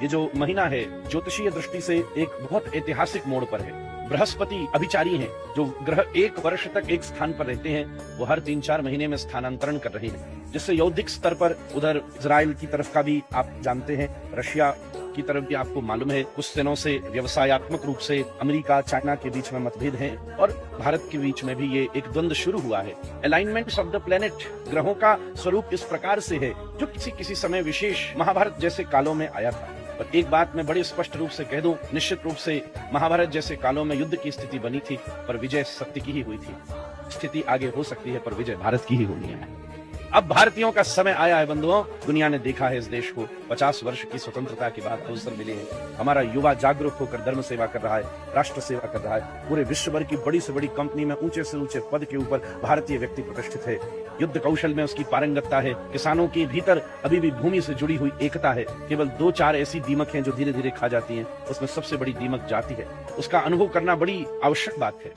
ये जो महीना है ज्योतिषीय दृष्टि से एक बहुत ऐतिहासिक मोड़ पर है। बृहस्पति अभिचारी हैं, जो ग्रह 1 वर्ष तक एक स्थान पर रहते हैं, वो हर 3-4 महीने में स्थानांतरण कर रहे हैं, जिससे यौद्धिक स्तर पर उधर इजराइल की तरफ का भी आप जानते हैं, रशिया की तरफ भी आपको मालूम है, कुछ दिनों से व्यवसायत्मक रूप से अमेरिका चाइना के बीच में मतभेद हैं और भारत के बीच में भी ये एक द्वंद्व शुरू हुआ है। अलाइनमेंट ऑफ द प्लेनेट, ग्रहों का स्वरूप इस प्रकार से है जो किसी समय विशेष महाभारत जैसे कालों में आया था। और एक बात मैं बड़े स्पष्ट रूप से कह दूं, निश्चित रूप से महाभारत जैसे कालों में युद्ध की स्थिति बनी थी, पर विजय सत्य की ही हुई थी। स्थिति आगे हो सकती है, पर विजय भारत की ही होनी है। अब भारतीयों का समय आया है बंधुओं। दुनिया ने देखा है इस देश को 50 वर्ष की स्वतंत्रता के बाद अवसर मिले हैं। हमारा युवा जागरूक होकर धर्म सेवा कर रहा है, राष्ट्र सेवा कर रहा है। पूरे विश्व भर की बड़ी से बड़ी कंपनी में ऊंचे से ऊंचे पद के ऊपर भारतीय व्यक्ति प्रतिष्ठित है। युद्ध कौशल में उसकी पारंगतता है। किसानों के भीतर अभी भी भूमि से जुड़ी हुई एकता है। केवल 2-4 ऐसी दीमक हैं जो धीरे धीरे खा जाती हैं, उसमें सबसे बड़ी दीमक जाति है। उसका अनुभव करना बड़ी आवश्यक बात है।